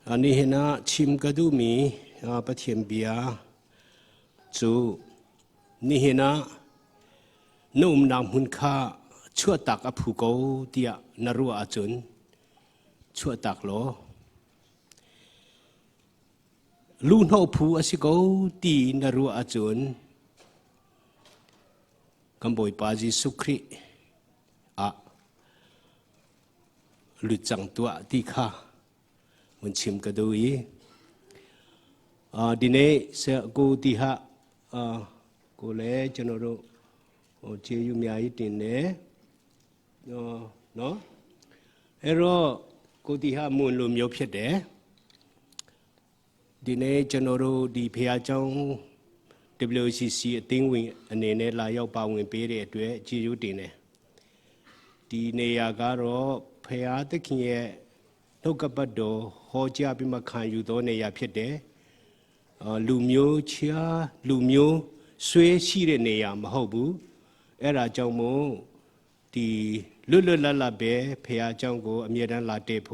อันนี้นะชิมกระดูมีประเทียมเบียจูนี่นะนุ่มนำหุ่นข้าชั่วตักอภูโกเดียนรัวอาจุนชั่วตักโลลูนเอาผู้อสิโกตีนรัวอาจุนกัมบอยปาจิสุครีลุจังตัวที่ข้ามันชิมกระดูอีดิเนเสกูที่ฮะกูเล่จนรู้เจียอยู่มีอะไรตินเน่เนาะเอโร่กูที่ฮะมูลลุมยบเสด็จดิเนจนรู้ดีเพียจัง WCC ติ้งวิ่งอันนี้เนี่ยลายเอาปาวิ่งไปเรื่อยด้วยเจียอยู่ตินเน่ดีเนียการ่เพียตะกี้ลูกกับบัดโดฮอจ้าเป็นมาขันอยู่ตัวเนี่ยเพียเดลูมิโอเชียลูมิโอสวยชีเรเนี่ยมาหูบูเอราจังโมที่ลุลลาลาเบเพียจังกูอเมริกันลาเตโพ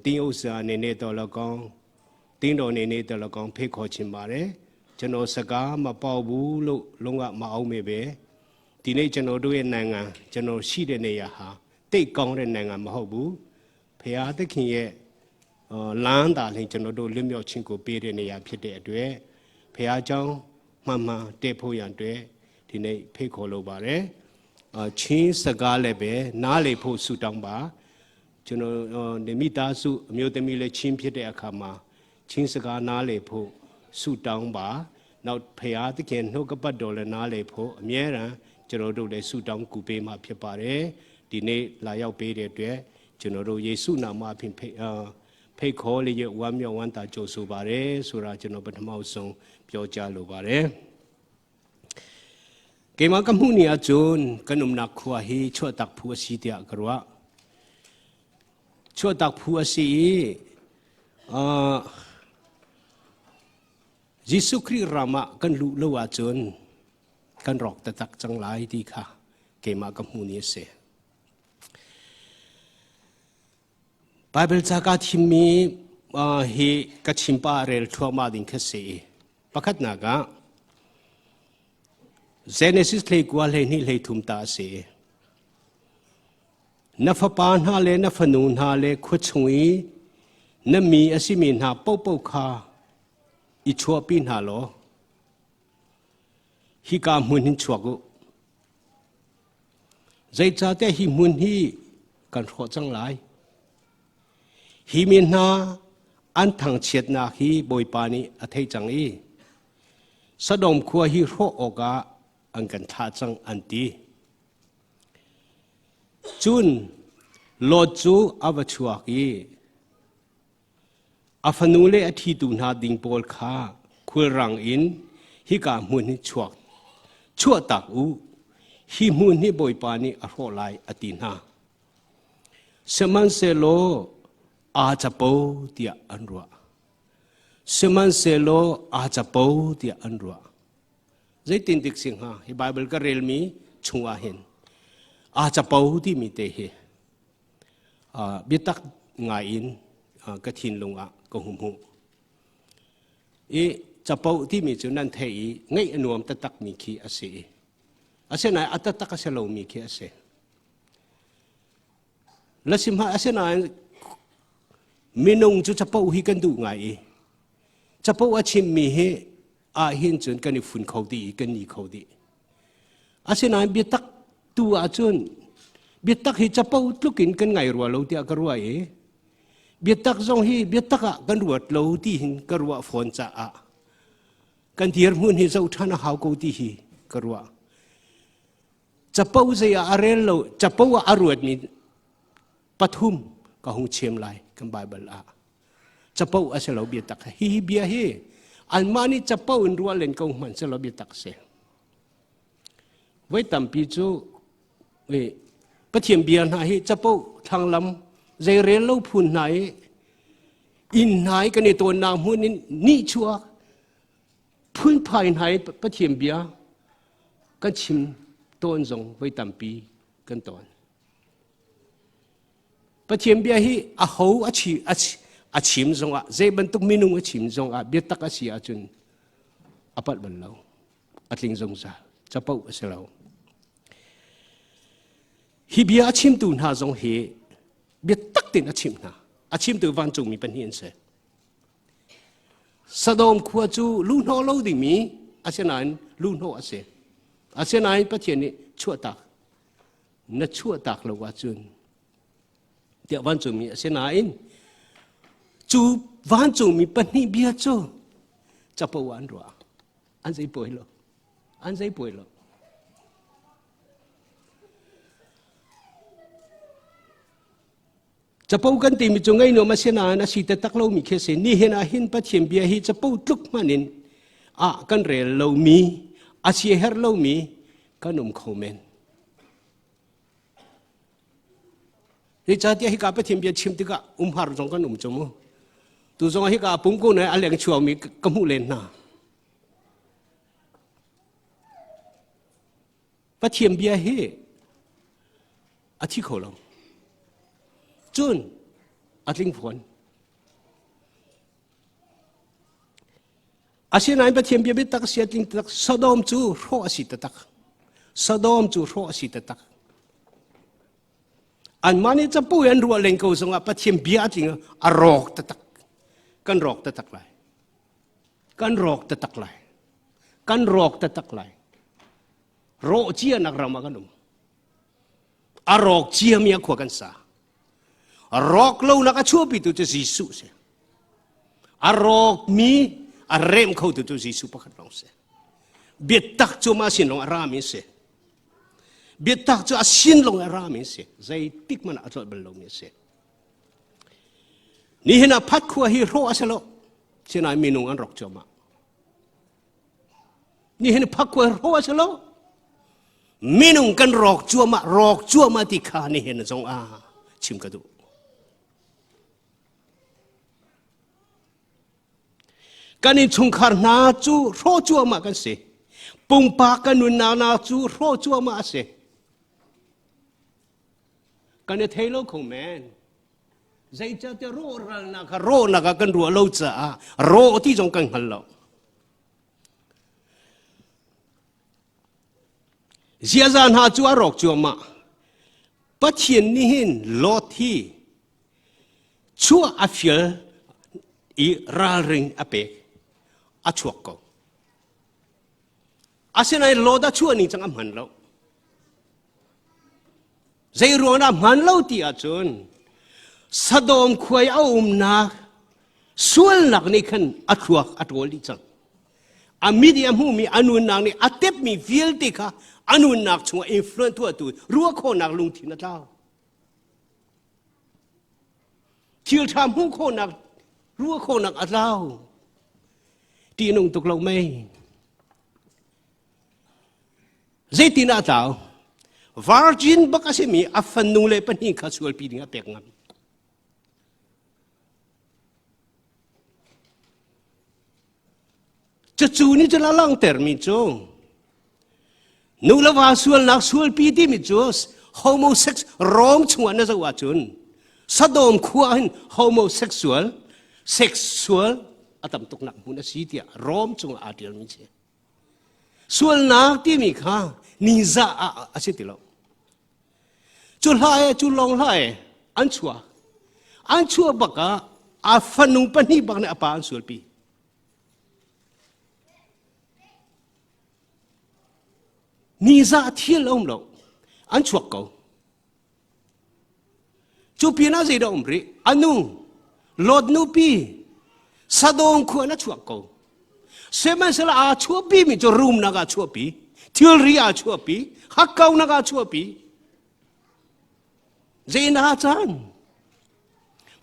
ติ้งอุตสาหเนี่ยตัวละกองติ้งโดเนี่ยตัวละกองเพ่ขอชิมมาเลยฉันเอาสกามาเป่าบูลุลงอ่ะมาเอาเมเบทีนี้ฉันเอาด้วยนางฉันเอาชีเรเนี่ยฮะเตะกองเรนางมาหูบูเพียตะกี้ล้านตาเลยจนเราดูเรื่องยอดชิงกูปีเรนี่ยาพิเดชด้วยพยาจังมาเตะพูยันด้วยที่ในเพคโคโลบาร์ชิงสกาเลเบน่าเลยพูสุดังบาจนเดมิตาสุมีโอเตมิเลชิงพิเดชขามาชิงสกาน่าเลยพูสุดังบาเราพยาตะเกียนนกบัดโดเลน่าเลยพูเมียนะจนเราดูเลยสุดังกูเปมาพิบาร์ที่ในลายเอาไปเรื่อยจนเราเยซูนามาพิมเพคขอเลยวันมีวันตาโจสุบาร์สุราจนบัดมาอุสงเปียวจาลูบาร์เกมากัมพูนีอาจุนกันนุมนักขัวฮีชั่วตักผู้สีเดียกรัวชั่วตักผู้สียิสุคริรามะกันลุลวาจุนกันรอกตะตักจังหลายดีค่ะเกมากัมพูนีเสไบเบิลจากาทิมีฮีกัชิมปาเรลทัวมาดินคสีประคัดนากาเจเนซิสเลยกว่าเลยนี่เลยทุมตาสีนับปานฮาเลนับนูนฮาเลขุดชงอีนับมีอาศิมินฮาปูปูคาอิชัวปินฮาโลฮิกามุนหินชัวกุใจจ่าแต่ฮิมุนฮีกันขอจังไรฮิมินนาอันทังเชียดนาฮีบอยปานีอัฐิจังอีสะดมขัวฮีโรโอกาอันกันท่าจังอันตีจุนโลจูอวชัวกีอาฟนูเลอธิตุนาดิงโปลคาคุยรังอินฮิกามุนฮิชัวตักอูฮิมุนฮิบอยปานีอโรไลอตินาสมันเซโลอาจจะปูเดียอันรัวสมันเซโลอาจจะปูเดียอันรัวใจตินติกสิงหาฮิไบเบิลก็เรลมีชุงอาเห็นอาจจะปูที่มีเตะบิตักงาอินกระทินลงอ่ะก็หุ่มหูจะปูที่มีจุนันเทอีไงอนุมตะตักมีขี้อาศัยอาศัยไหนอัตตักอาศัยเรามีขี้อาศัยแล้วสิมหาอาศัยไหนมินงจุจะปูฮิกันดูไงจะปูอาชิมมีเฮอาหินจนกันนี่ฝุ่นเขาดีกันนี่เขาดีอาศัยนั้นเบียตักตัวอาจนเบียตักฮิจะปูลุกินกันไงรัวเราที่อากรัวเบียตักจงฮิเบียตักกันรัวเราที่หินกรัวฝนจะกันที่ร์มุนฮิจะอุทานหาวกูที่ฮิกรัวจะปูเสียอะไรเราจะปูอารวดมีปฐุมก็หงเชียมไลกันไบเบิลจะปูอาศัยเราเบียตักฮิเบียเฮอันมานี่จะปูนรัวเล่นกงมันจะเราเบียตักเสียไว้ตั้มปีจูปะเทียมเบียนหายจะปูทางลำใจเรียนเล่าพูนไหนอินไหนกันในตัวนามหุ่นนี่ชัวพื้นภายไหนปะเทียมเบียกันชิมต้นจงไว้ตั้มปีกันตอนปะเทียมเบียฮีอาหูอาชี achim zonga zai bentuk minung achim zonga bitak asia chun apat belau atling zongza chapau aselau hibia achim tu na zong he bitak tin achim tu van chung mi panhian se Sadom khua chu lu no lo ding mi asenan lu no ase asenai pathian ni chua tak na chua tak lo wa chun dia van chung mi asenain chu van chung mi panhi bia chu chapawan ro an zai poi lo chapau kan ti mi chungai no masena na si ta taklo mi khese ni hena hin pathian bia hi chapau tluk manin a kan rel lo mi a si her lo mi kanum khomen hi cha ti hi ka pathian bia chim ti ka har jong kanum chomu tu jong hi ka pung ko na a leng chuaw mi kamu len na pathian bia hi a thi kho lo chun atling phone asinai pathian bia bit tak siatling tak Sodom chu ro asitatak Sodom chu ro asitatak an mani chapu yan ruwa leng ko songa pathian bia ting arok tatak kan rok tatak lai ro chia nak rama kanum arok chia mia khwa kan sa arok lo nak achua pi tu Yesu se arok mi arem kho tu Yesu pakhat long se betak chu ma sin long arami se betak chu asin long arami se zai tik man atlot belong ni se ni hina phat khua hi ro asalo sinai minung an rok choma ni hina phat khua ro asalo minung kan rok chuma ti kha ni hina jong a chim ka du kanin chungkhar na chu ro chuma kan se pungpa kanun na chu ro chuma se kan thailo khong men zai cha te ro ral na ka kan ru lo cha ro ti jong kan hal lo zia zan ha chu arok chuma pathian ni hin lo thi chua afiel I raring ape achuak ko asinai loda chua ni chang man lo zai ro na man lo ti a chun Sodom khoi na sual nak ni khan athuak atol di chang amidiam hu mi anun nak ni atep mi feel ti kha anun nak chunga influence tu ruwa kho nak lung thi na tao thil tham hu kho nak ruwa kho nak atao ti nung tuk lo mai zai ti na tao virgin bakasimi afan nung le pani kha sual pi dinga pek ngam chu ni jala lang ter mi chong nu la wa sual nak sual pi ti mi chos homosexual rom chunga na za wa chun Sodom khuan homosexual sexual atam tuk nak huna si tia rom chunga atil mi che sual nak ti mi kha ni za a asitilo chu lai chu long lai an chua baka afanu pani bak na apa an sual pi ni za thiel om lo an chuak ko chu pi na zai da omri anu lod nu pi Sodom khu na chuak ko seman sala a chua pi mi cho room na ga chua pi thiel ri a chua pi hakau na ga chua pi zai na chan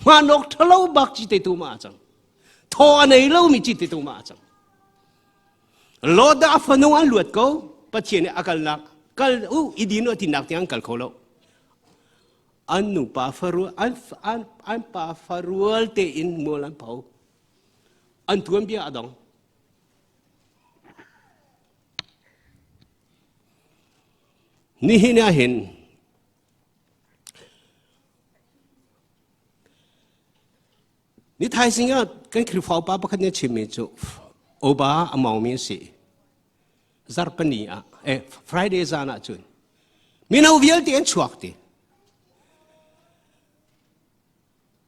manok thalo bak chi te tu ma chang tho nei lo mi chi te tu ma chang loda afanu an luat ko pathian akal nak kal idino tinak tiang kal kholo anu pa faru an pa farual te in molan pau an tuam bia adong ni hina hin ni ไทยสิงห์กันคือฟ้าป้าประคันเนี่ยชิมิจูโอบาอมาวมีสิซาร์ปนีอ่ะFriday ซานะจุนมีนาวิลที่เอ็นชวกตี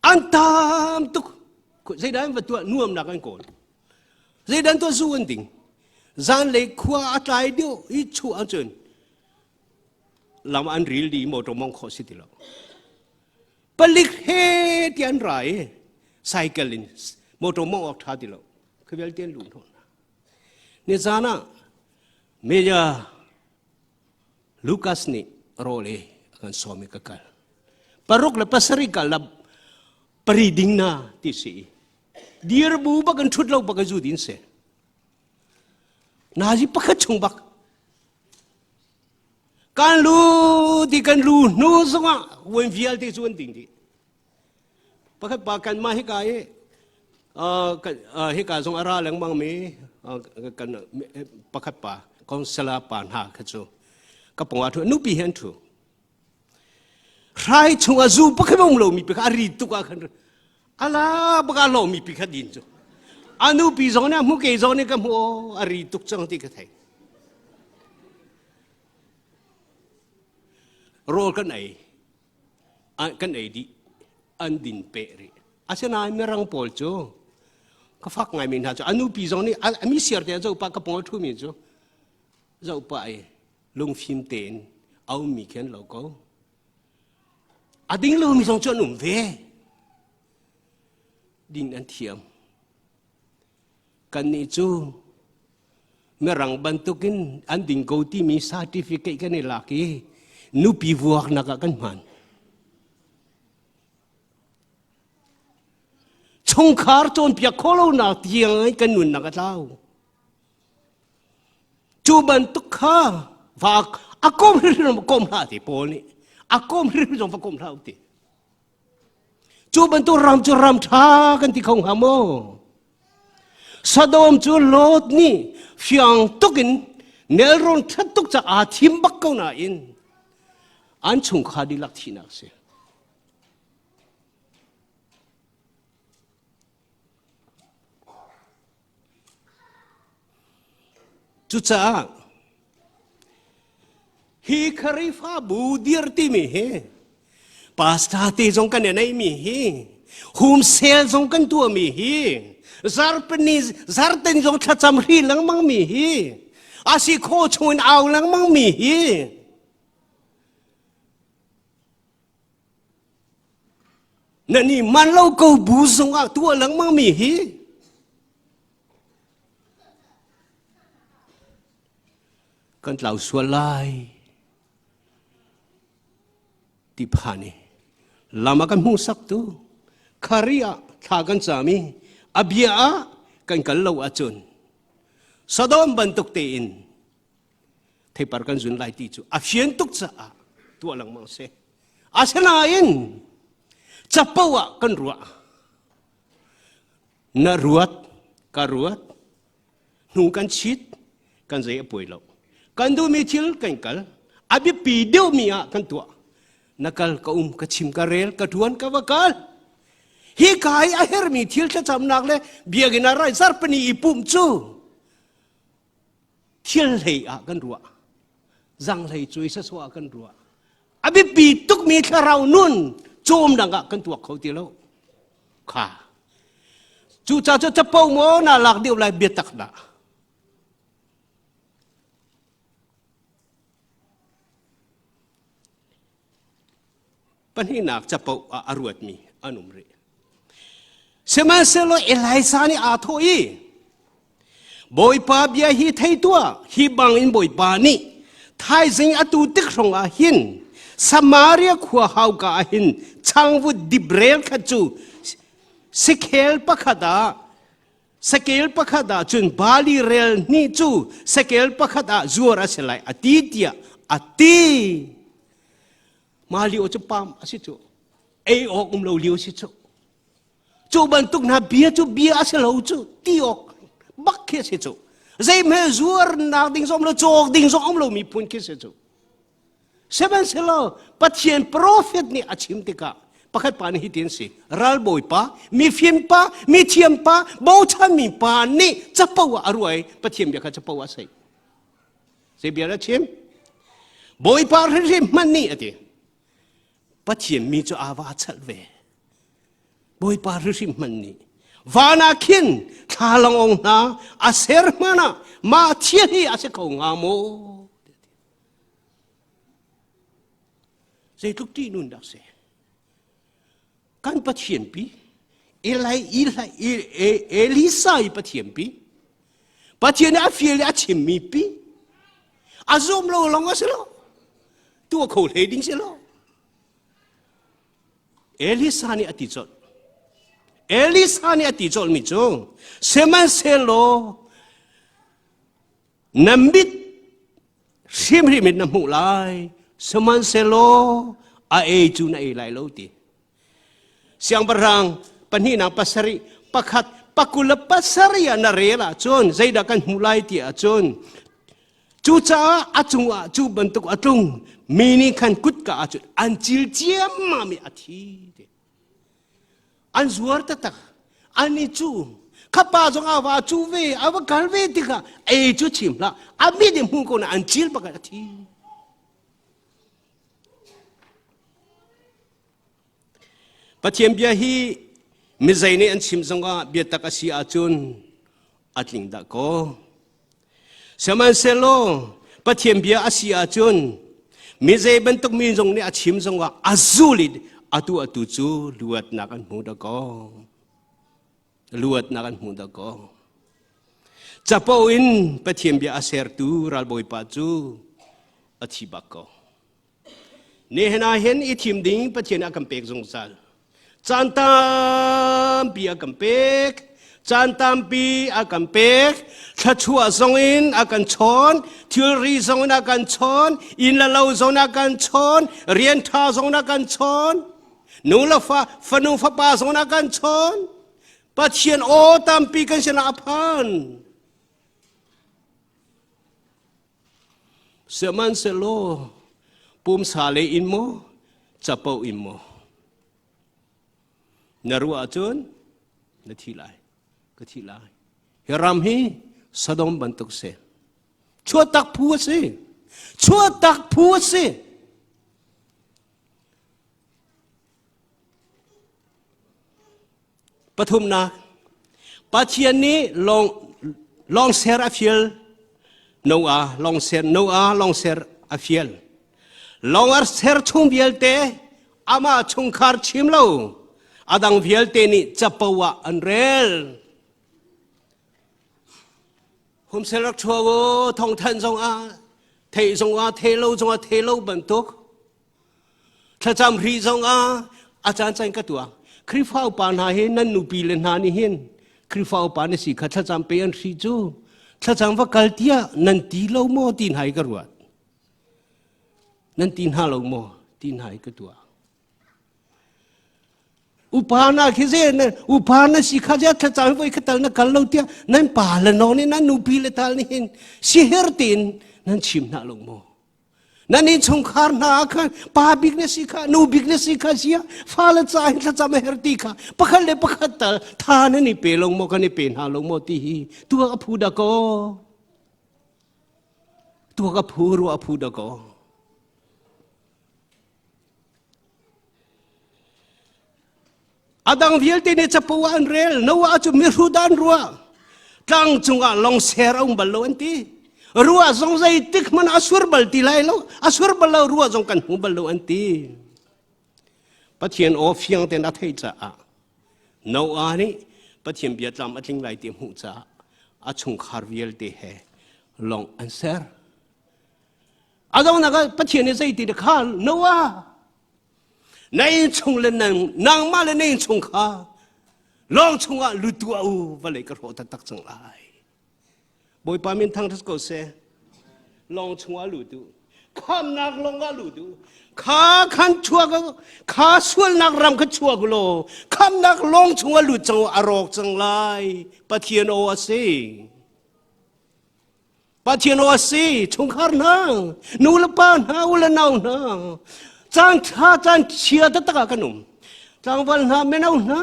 อันตามตุกเสียดายว่าตัวนุ่มนักกันก่อนเสียดายตัวสู้กันดิ่งจานเล็กขวาอัตไลเดียวอีชัวอันจุนลำอันรีลดีมอตมองขอสิทีละปลิกเฮตีอันไรไซเคิลินมอตมองออกท่าทีละคือเวลเตียนลุนทนเนี่ยจานะเมียลูคัสนี่โรเลกันสอมิกกัลปารุกและปัสริกัลลับปริดิงนาที่สี่เดียร์บูบักันชุดเราบักจูดินเสนาจิปักชงบักกันลูที่กันลูนู้สงะวันวิลที่ส่วนดิ่งที่ปักปักกันมาให้กายให้กายทรงอาราแหลงบางมีกันปักปะกองสลาปานหาขจูกับปงอาทุนุปีเห็นทูใครชงอาจูปักให้มองเรามีปักอาริตุกาขันอาลาปักอาเรามีปักดินจูอนุปีจงเนี่ยมุกเอจงเนี่ยก็มัวอาริตุกจังที่กระไทยโรกันไหนกันไหนดีอันดินเปรีอาเซนายไม่รังปอลจูก็ฟักไงมินหาจูอนุปีจงเนี่ยมีเสียร์แต่จูปักกับปงอาทุมีจูเจ้าไปลงฟิล์มเต็นเอามีแค่เราก็อดิ้งเรามีสองจนุ่มเวดินอันเทียมกันนี่จูเมื่อรังบันทุกินอันดิ้งกูที่มีซาร์ติฟิเคตกันในหลักนูปีวัวนักกันมันชงคาร์จนเปียกโคโลนักเทียงกันนุนนักเจ้าจูบันทุกข้าฝากอากมเรื่องกรมท่าที่โพนี่อากมเรื่องกรมท่าที่จูบันตุรำจูรำท่ากันที่ของฮามโมสะดมจูโลดนี่เฟียงตุกินเนรอนทัดตุกจะอาทิมบักเกาหน้าอินอันชงขาดีลักที่นักเสียจุจ้าฮีคาริฟ้าบูดีร์ที่มีเฮปาสตาตีจงกันเนี่ยมีเฮโฮมเซลจงกันตัวมีเฮซาร์ปนีซาร์เตนจงทัดจำรีหลังมังมีเฮอาศิโคชวนเอาหลังมังมีเฮนั่นนี่มันเล่ากูบูจงอ่ะตัวหลังมังมีเฮกันเหล่าสวลายที่ผ่านนี่ลามากันหูสักตัวคาริยาทากันสามีอภิยากันกันเหล่าอาจุนสะดมบันตุกเตียนเทปาร์กันจุนไล่ตีจูอาเชียนตุกจ้าตัวหลังมังเสอาเซนาอินจับปวะกันรัวน่ารัวการรัวหนุ่งกันชิดกันใจป่วยเรากันดูมีทิลกันกัลอาบิปีเดียวมีอ่ะกันตัวนักกัลกชิมกะเรลกะดวนกะวะกัลฮีกายอาเฮร์มีทิลจะจำนักเลยเบียกินาไรซาร์ปนีอีปุ่มจูทิลเลยอ่ะกันรัวจังเลยจุยสะสวะกันรัวอาบิปีตุกมีแค่เรานุ่นโจมดังอ่ะกันตัวเขาตีแล้วค่ะจูจ่าจะเป้าโมน่าหลักเดียวไรเบียตักดาปัญหาหนักจะเป่าอารวดมีอนุมเรเสมาเซโลเอไลซานีอาโทอีบอยปาเบียฮีไทตัวฮีบังอินบอยปานีไทยสิงอตูติกรงอาหินสมาเรียขวาฮาวกาอาหินช่างวุดดิบเรลขจูสเกลปะขดาสเกลปะขดาจุนบาลีเรลนี่จูสเกลปะขดาจัวรัสไลอตีเตียอตีมาเลี้ยวจะปามอาศิจูเอออกเราเลี้ยวสิจูจูบันตุกนาเบียจูเบียอาศิเราจูตีออกบักเคสิจูใจเมื่อจัวนักดิ่งสมเราจอกดิ่งสมเรามีปุ่นเคสิจูเซบันเซลปัจเจียนโปรเฟตนี่อาชิมติกา pakat pa ni hitin si ral boy pa mi fiam pa mi thiam pa bo chan mi pa ni chapawa arwai pathiam bia kha chapawa sai se bia ra chim boy pa ri man ni ati pathiam mi cho awa chal ve boy pa ri man ni vana kin thalang ong na aser mana ma thian hi ase ko ngamo se tuk ti nun dak se kan pathian pi Elisa i pathian pi pathian a fiel a chim mi pi azom lo long a se lo tu ko le ding se lo Elisa ni ati chot Elisa ni ati chol mi chong seman se lo nambit simri mit na mu lai seman se lo a e chu na e lai lo ti siang barang panhina pasari pakhat pakula pasari na rela chon zaida kan mulai ti a chon chu cha achunga chu bentuk atung mini kan kut ka achut anjil jiam mami athi an zuar tatak ani chu khapa jong awa chu ve awa galve tika e chu chimla ami de mu ko na anjil pakat athi pathiam bia hi mizai ne an chim zonga bia takasi achun atling da ko saman selo pathiam bia asi achun mizai bentuk mi zong ne achim zonga azulid atu chu luat nakan mu da ko luat nakan mu da ko chapo in pathiam bia aser tu ral boy pa chu athi ba ko ne hena hen i thim ding pathian akam pek zong sal Cantam pi akan pek, cantam pi akan pek, chachua zongin akan chon, teori zongin akan chon, inlalau zong akan chon, rienta zong akan chon, nulafa fanu fapa zong akan chon, patien o tampi kan sena apan. Seman selo, pum sale inmo, capau inmo. Narua chun nathilai kathilai heram hi sadom bantuk se chua tak phu se pathum na pathian ni long ser afiel noa long ser afiel long ar ser chung biel te ama chung khar chim lo adang viel te ni chapawa anrel hum selak chuago thong than zong a thei lo bantuk thacham ri zong a achan chain ka tua krifau pa na he nan nu pi le na ni hin krifau pa ni si kha thacham pe an ri chu thacham va kaltia nan ti lo mo tin hai ka ruat nan tin ha lo mo tin hai ka tua upana khize upana sikha ja thacham voi khatal na kal lo tia nan pa la no ni nan nu pi le tal ni hin si hertin nan chim na lo mo nan in chung khar na kha pa big ne sikha nu big ne sikha sia fa la cha hin thacham herti kha pakhal le pakhatal tha na ni pe long mo ka ni pe na lo mo ti hi tu ka phu da ko tu ka phu ru a phu da ko adang viel te ne chapawa an rel nawa chu mi rudan ruwa tang chunga long ser ong balo anti ruwa zong zai tik man asur bal ti lai lo asur bal ruwa zong kan hu balo anti pathian o fiang te na thei cha a nawa ni pathian bia tlam atling lai ti hu cha a chung khar viel te he long answer adong naga pathian ne zai ti de khal nawa nay chung lên nàng ma lên nay chung kha long chung à lu tu au và lấy cái hồ tak chung lại bồi pa min thang thắt cổ xe long chung à lu tu kham nak long à lu tu kha khan chua cái kha sual nak ram cái chua cái lo kham nak long chung à lu chung arok chung lại pathian o ase pathian o ase chung khar na nu la pa na u la nau na chan cha chan chia ta ta ka num จังวันนะไม่เอานะ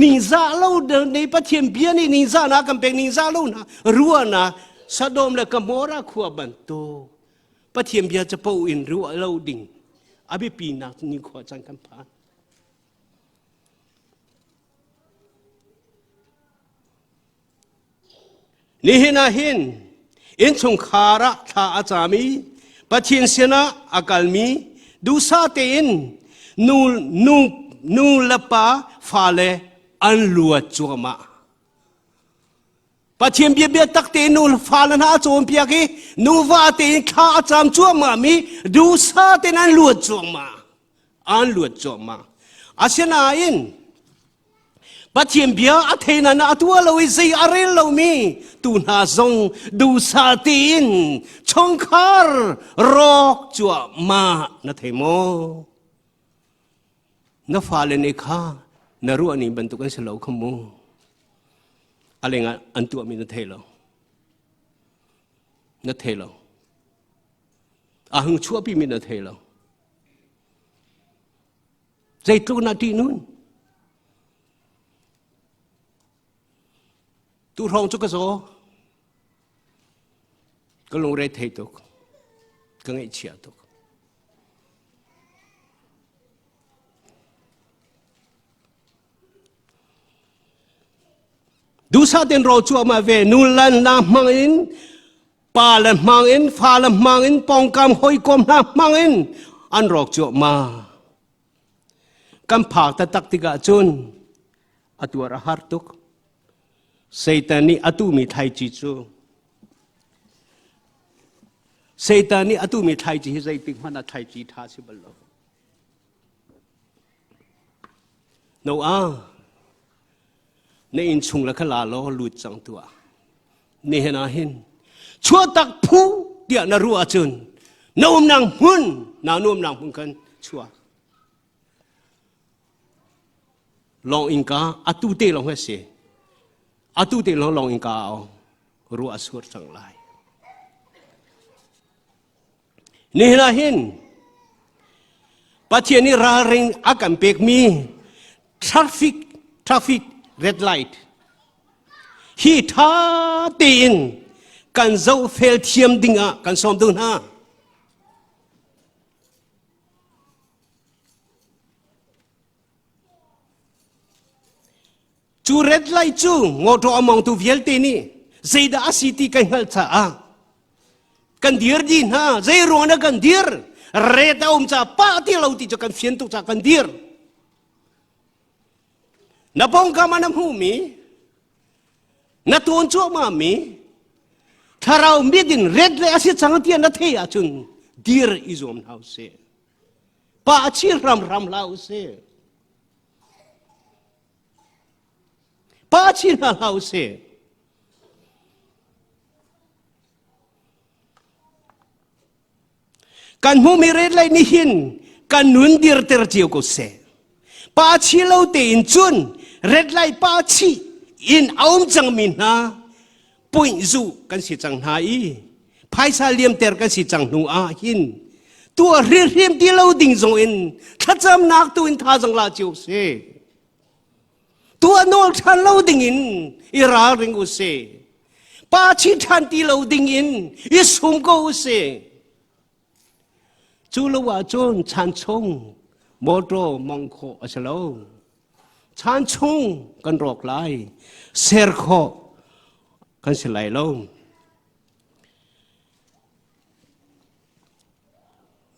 นิซาเล่าในประเทศเบียนี่นิซานะกันเป็นนิซาเล่านะรัวนะสะดมและกมอระขวบันโตประเทศเบียจะปูอินรัวเล่าดิ่งอาบิปีนักนิขวจังกันพานนี่เห็นนะเห็นอินชงคาระทาอาจามีประเทศเสนาอากาลมีดูซาเตอินนูละปาฟาเลอันลัวจัวมาปัจเจียมเบียตักเตนูฟาลนาโจมเปียกีนูวาเตนข้าจามจัวมามีดูซาเตนันลัวจัวมาอันลัวจัวมาอาเซนาอินปัจเจียมเบียอัเทนันอัตัวเราอิซีอาริลเรามีตูนาซงดูซาเตนชงคาร์รอกจัวมานาเทโมนฟ้าเลนข้านรู้อันนี้บรรทุกันเสลาขโมอะไรงั้นอันตัวมีนเทลนเทลอาหึงชั่วพี่มีนเทลใจตุกนาทีนู้นตูรองจุกโซก็ลงเรทเทตุกก็ไงเชียตุกดูซาเดนโรจัวมาเวนูลันนามังอินปาลันมังอินฟาลันมังอินปองกำหอยกลมนามังอินอันรอกจัวมากำผากตะตักติกาจุนอตัวระหัรตุกเซตานีอตุมีไทยจีจูเซตานีอตุมีไทยจีใจติงมันไทยจีท่าสิบลโนอาในอินชุงละขลาล้อลุดจังตัวนี่เห็นอาหินชั่วตักผู้เดียนรัวจนนุ่มนางหุ่นนานุ่มนางหุ่นกันชั่วลองอิงกาอัตุเตลองให้เสียอัตุเตลองอิงกาเอารัวสุดสังไลนี่เห็นอาหินปัจเจนี้ราเริงอาการเปกมีทราฟิกred light ฮีท่าตีนกันเจ้าเฟลเทียมดิ่งอ่ะกันสมดุลฮะจู red light จูงอตัวมองตัวเฟลตีนี่ใจด่าสิที่กันหัลซ่ากันเดียร์ดีนะใจร้อนกันเดียร์เรตาจ้าป้าที่เราที่จะกันเฟียนตุจากกันเดียร์นับปองกามันน้ำหูมีนัดตัวชั่วมามีถ้าเราไม่ดินเร็ดเลยอาศัยสังเกตนัดเทียจุนดีร์อิจอมเราเสียป้าชีรำเราเสียป้าชีรเราเสียกันหูมีเร็ดเลยนี่หินกันนุนดีร์เตอร์เจียวก็เสียป้าชีเราเตียนจุนเร็ดไลป้าชีอินเอาจังมินนะปุ่ยจูกันสิจังหายภายซาเลียมเตอร์กันสิจังหนูอาหินตัวเรียมที่เราดิ่งจงอินถ้าจำนักตัวอินท่าจังลาจิวเสตัวโนลทันเราดิ่งอินอิราริงอุเสป้าชีทันที่เราดิ่งอินอิสุงก็อุเสจูลว่าจนชันชงโมโตมองโคอชโลชันชงกันรอกไลเซอร์โคกันสไลลง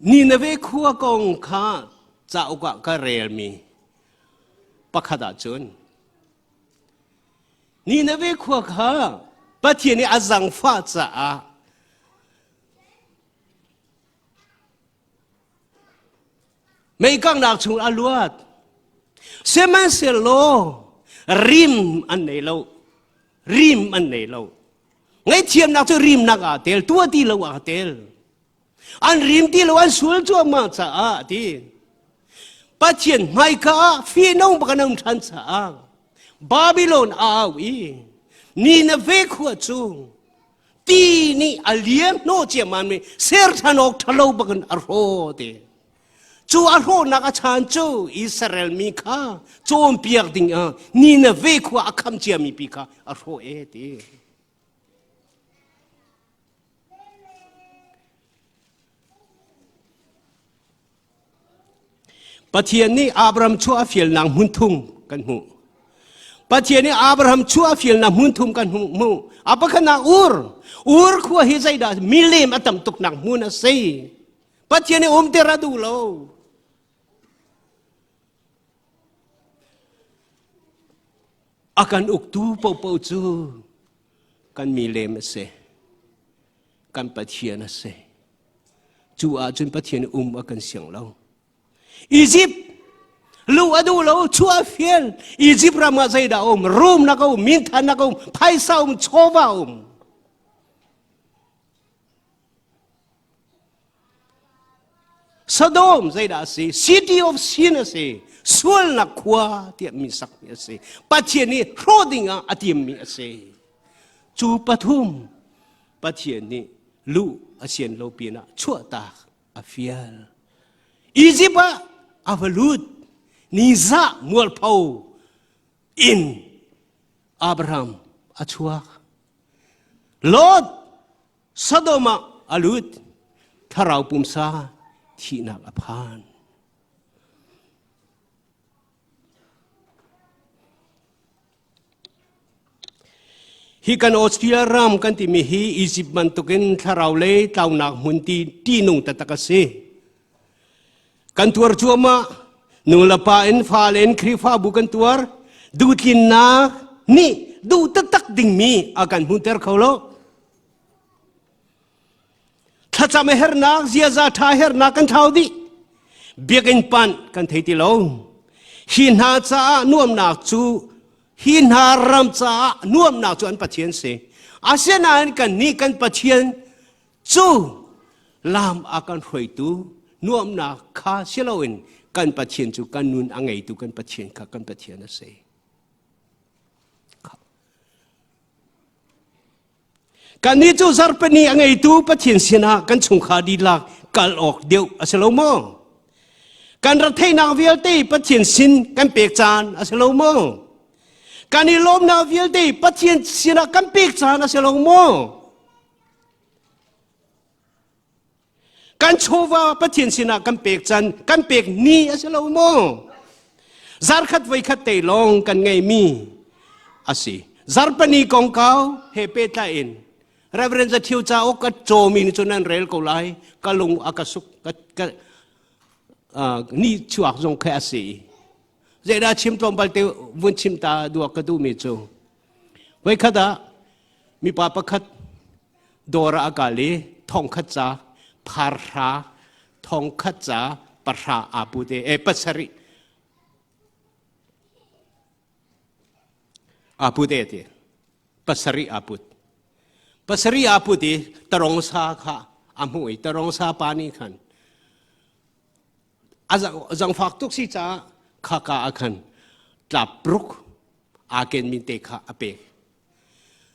นี่นเวคัวกองข้าจะเอากว่ากระเรียมีปักขดาจนนี่นเวคัวข้าปะเทียนี่อาจังฟ้าจ้าไม่กังนักชุนอลวดเสมันเสโลริมอันไหนเราริมอันไหนเราไงเทียมนักจะริมนักอาเตลตัวที่เราอาเตลอันริมที่เราอันสวยจัวมาจ้าที่ปัจเจียนไม่กาฟีน้องปกันน้องทันจ้าบาบิโลนอาวีนี่นเวขัวจูตีนี่อเลียมโนเจียมันมีเซอร์ทันออกทะเลาะปกันอโรเต จูอาโรนักชานจูอิสราเอลมีข้าโจมเปียกดิ่งนี่นะเวขวาคำเจียมีปีข้าอาโรเอตีปะเทียนนี่อับราฮัมชั่วฟิลนางมุนทุมกันหูปะเทียนนี่อับราฮัมชั่วฟิลนางมุนทุมกันหูapa kena ur kuah hizai dah milim atam tuk nang muna sei patiane teradu lo akan uktu pau cu kan milim se kan patiane se cu ajun patiane akan siang lo Egypt lu adu lo chua fiel Egypt rama zai da rum na kau minta na kau paisa choba Sodom zai da se city of sin se sul na kwa tiap misak mi se patien ni rodinga atiam mi se chu pathum patien ni lu asien lo pina chua ta afial Egypt avalut Niza mual pau in Abraham achua Lord Sodoma alut tharau pumsa thinak aphan hi kan Australia ram kan ti mi hi Egypt man tukin tharau le taunak munti tinung tatakase kan tuar chuama nulapain falen krifa bukan tuar dutin na ni du tatak ding mi akan hunter kholo thacha meher na zia za tha her na kan thaudi biakin pan kan theiti lo hin ha cha nuam na chu hin ha ram cha nuam na chu an pathian se asian an kan ni kan pathian chu lam akan hroi tu nuam na kha siloin kan pathian chu kan nun angai tu kan pathian kha kan pathian na se kan ni chu zarpani angai tu pathian sina kan chung kha di lak kal ok deu asalomo kan ra thei na vial te pathian sin kan pek chan asalomo kan ni lom na vial te pathian sina kan pek chan asalomo kan chowa pathian sina kan pek chan kan pek ni asalomo zar khat vai khat te long kan ngai mi asi zarpani kong kau he pe ta in Reverend za thiu cha ok ka chomi ni chunan rel ko lai ka lung akasuk ka ni chuak jong kha asi je da chim tom bal te vun chim ta duak ka du mi chu vai khada mi pa pakhat dora akali thong khat cha pharha thong khat cha parha apute e pasari apute te pasari aput pasari aputi tarong sa kha amui tarong sa pani khan azang faktuk si cha kha ka akhan tlapruk aken min te kha ape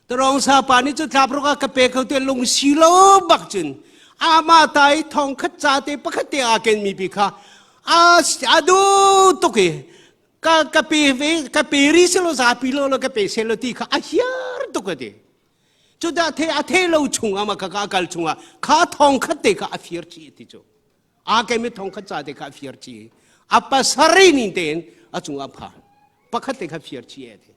tarong sa pani chu tlapruk ka pe khau te lung silo bak chun ama tai thong khat cha te pakhat te aken mi pi kha adu to ke ka pe ri selo sa pi lo ka pe selo ti kha ahyar to ka te Juda the lo chunga ma ka kal chunga kha thong khat te ka afir chi ti cho a ke mi thong khat cha te ka afir chi apa sari ni ten a chunga pha pakhat te ka afir chi e the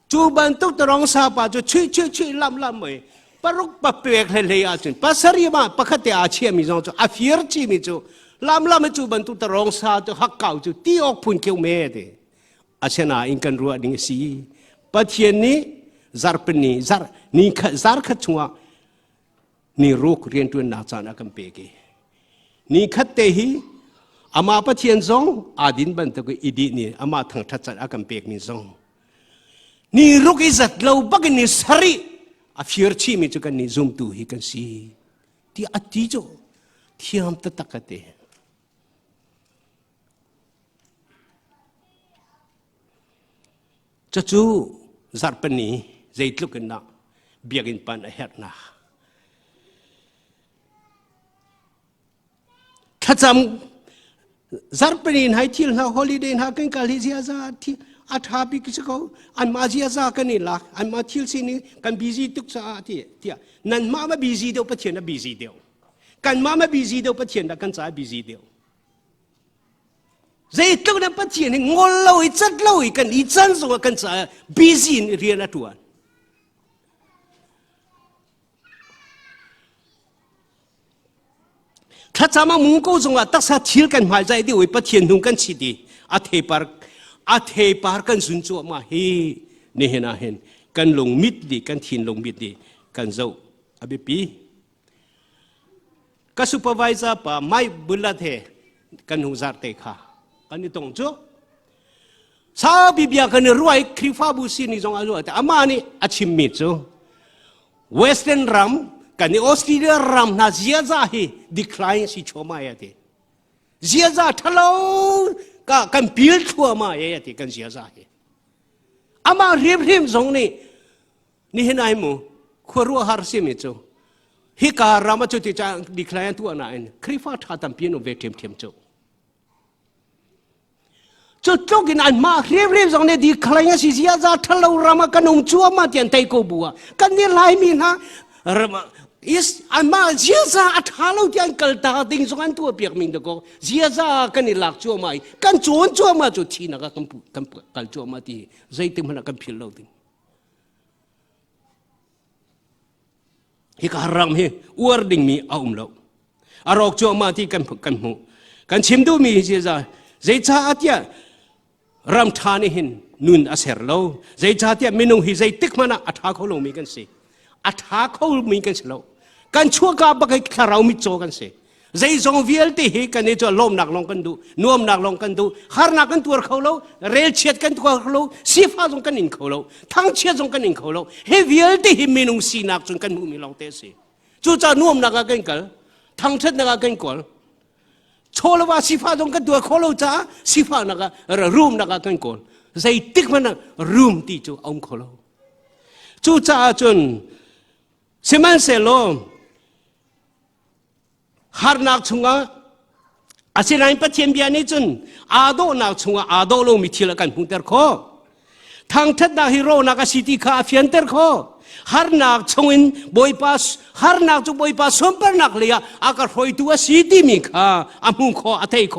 chu ban tok torong sa pa chu chui lam mai paruk pa pek le a chun pasari ma pakhat te a chi mi zo chu afir chi mi chu lam chu ban tok torong sa chu hak kau chu ti ok phun keu me de asena in kan ruwa ding si pathian ni zarpani zar ni zar khat chunga ni rok rian tu na chan akam pe ke ni khat te hi ama pathian zong adin ban ta ko idi ni ama thang that chan akam pek ni zong ni rok izat lo bag ni sari a fier chi mi chu kan ni zoom tu hi kan si ti ati jo thiam ta takate chachu zarpani zaitluk na biagin pan aher na thacham zarpenin hai thil na holiday na kan kalisia za thi athapi kisako an mazia za kan ni lak an ma thil sini kan busy tuk sa ti tia nan ma busy deu pathian na busy deu kan ma busy deu pathian da kan cha busy deu zai tuk na pathian ni ngol loi chat loi kan I chan so kan cha busy ni ria na tuanถ้าจะมามุ่งก็จงว่าตักษาทิลกันหมายใจที่วิปัทยานุกันชิดีอาเทปาร์กันสุนจัวมาเฮนี่เห็นอาเห็นกันลงมิดดีกันทินลงมิดดีกันเจ้าอภิปีก็ซูเปอร์วิเซอร์ป่ะไม่บุลลัดเฮกันหูซาร์เตค่ะกันนี่ตรงจ้ะสาวบิบยากันรวยคริฟาบุษีนี่จงอาลูแต่อามานี่อาชิมมิดจ้ะเวสเทิร์นรัมกันในออสเตรเลียรำน่าเสียใจดีคลายสิชัวมาอย่างที่เสียใจทะเลาะกันพิลชัวมาอย่างที่กันเสียใจอามาเรียบตรงนี่เห็นไหมมั้งขวรัวหาร์ซิมิจูฮิการามาจุดที่จะดีคลายตัวนั้นคริฟ้าท่าตั้มเปียโนเวทีมจูจุดกินอันมาเรียบตรงนี้ดีคลายสิเสียใจทะเลาะรามากันชัวมาเตียนไตโกบัวกันนี่ไล่มีนะอันมาเสียใจอัฐาเราที่อันกัลตาดิ้งส่งอันตัวเปียกมิงตะโกเสียใจกันนี่หลักจัวมากันโจนจัวมาจุดที่นักกันกัลจัวมาที่ใจเต็มมันกันพิลเราดิ้งฮิการามเฮอวดดิ้งมีเอาเราอารอกจัวมาที่กันหูกันชิมดูมีเสียใจใจชาติรำทานี่เห็นนุนอาเสรเราใจชาติไม่นุ่งหิใจติกมันอัฐาเขาลงมีกันสิอัฐาเขามีกันสิแล้วกันชั่วกาบักให้ข้าเรามิโจกันสิใจทรงวิลที่เฮกันนี่จะล้มหนักลงกันดูน่วมหนักลงกันดูหานักกันตัวเขาแล้วเรลเชียดกันตัวเขาแล้วสีฟ้าทรงกันอินเขาแล้วทั้งเชียดทรงกันอินเขาแล้วเฮวิลที่เฮมีนุ่งสีนักทรงกันมุมีลองเตะสิจู่จะน่วมหนักกันกันทั้งเชิดหนักกันกันโชว์ว่าสีฟ้าทรงกันตัวเขาแล้วจ้าสีฟ้านักรูมหนักกันกันใจติกมันรูมที่จู่เอาเขาแล้วจู่จะจนเสมันเสลมฮาร์นักชงอ่ะอาศัยนั้นปัจเจียนเบียนี่จนอาโดนักชงอ่ะอาโดลงมิทิลกันพุ่งเตอร์โคทั้งทัดนักฮีโร่นักสิทธิข้าฟิอันเตอร์โคฮาร์นักชงอินบอยปัสฮาร์นักจุบอยปัสสมปนักเลียอากาศหอยตัวสิทธิมิข้าอามุงโคอาเทยโค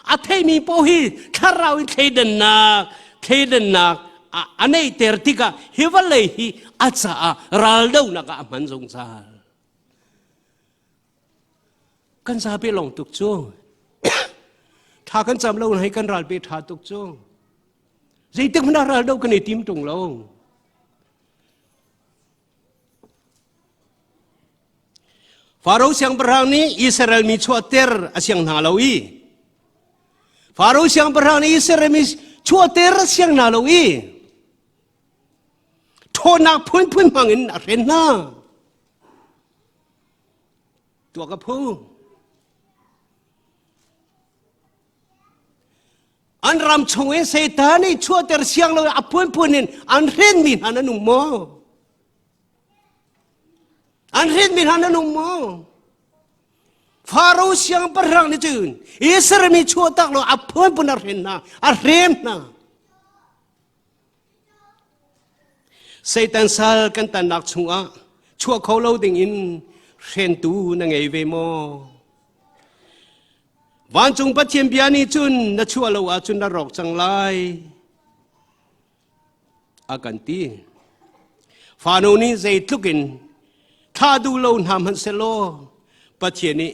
อาเทยมีโพหิข้าเราอินเคเดนนักอันนี้เตอร์ติกาฮิวเลยฮิอาจจะรัลดูนักมันสงสารกันซาเปลงตุกจูถ้ากันจำเราให้กันรัลเปทาตุกจูใจตึกมันรัลดูกันในทีมตรงลงฟาโรห์เสียงประหารนี้อิสราเอลมีชัวเตอร์เสียงนาลาวีฟาโรห์เสียงประหารนี้อิสราเอลมีชัวเตอร์เสียงนาลาวีโทนักพุ่นมังอินเรนนาตัวกระพูอันรำชงเอเซตานี่ชั่วแต่เสียงเราพุ่นอินอันเรนมินฮันนุ่มโมอันเรนมินฮันนุ่มโมฟาโรห์เสียงประหารนี่จืนอิสราเอลมีชั่วตักเราพุ่นอันเรนนาอันเรนนาSatan sal kan tan nak chunga chua khâu lâu ding in khen tu na ngai ve mo wan chung pa thiam bia ni chun na chua lo a chun na rok chang lai a kan ti fa no ni zai tlukin tha du lo nam han se lo pa thian ni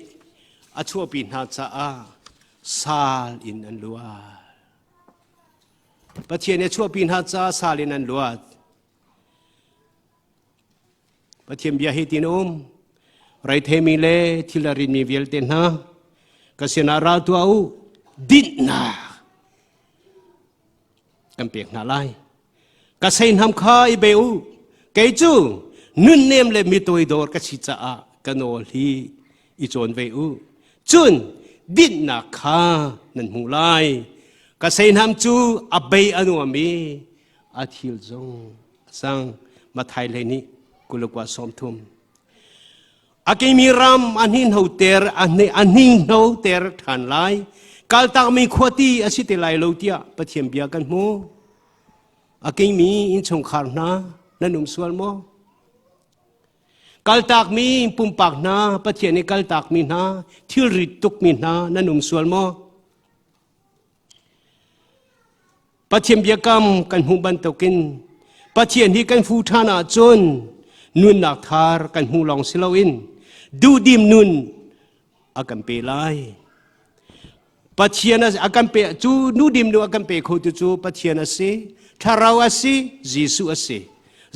a chua pin ha cha a sal in an lua pa thian ni chua pin ha cha sal in an luaปะเทียมเบียฮิตินไรเทมิเลทิลารินมีเวลเตนะกษณะราตัวอุดินนากันเปียกนาไลกษณะทำข้าอิเบอุเกจูนุนเนมเลมิตัวดอร์กชิจากันโอลีอิจวนเวอุจุนดินนาข้านันหูไลกษณะทำจูอับเบยอนุอามีอาทิลจงสังมาไทยเลยนี่กุลกว่าสมทุมอากิมีรำอันหินเฮาเตอร์อันหินเฮาเตอร์ทันไล กาลตากมีขวตีอาศิเตลัยโลเตียปะเทียมเบียกันโมอากิมีอินชงคาร์นานันนุมสวลโมกาลตากมีปุ่มปากนาปะเทียนในกาลตากมีนาทิริตุกมีนานันนุมสวลโมปะเทียมเบียกรรมกันหูบันตกินปะเทียนที่กันฟูทานาจนนุนนักทาร์กันหูลองสิลาวินดูดิมนุนอากันเปลายปะเทียนอากันเปจูนูดิมนูอากันเปโคตุจูปะเทียนเสทาราวเสจิสุเส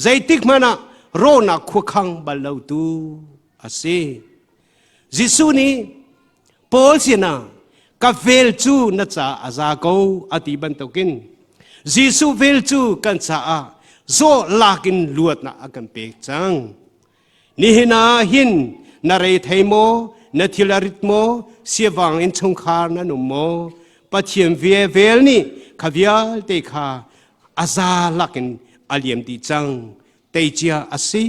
ใจติกมานะโรนักขวคังบัลลาตูเสจิสุนี้ปอลเสนากาเวลจูนัจาอาซาโกอติบันตกินจิสุเวลจูกันซาโซลากินลวดนะอากันเปจังนี่หินาหินนาเรไทโมนาทิลาริตโมเสียวังอินชงคาร์นันุโมปะเทียมเวลนี่ขวิลเตคาอาซาลักินอาเลียมดีจังเตจียอาศิ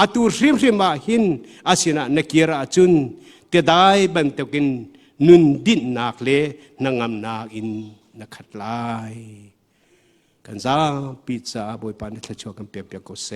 อาตูริมมาหินอาศินะนักเกียร์จุนเตได้บันตกินนุนดินนักเลนังำนาอินนักขัดลายกันซาปิซาบอยปานทัชวกันเปียกโกเซ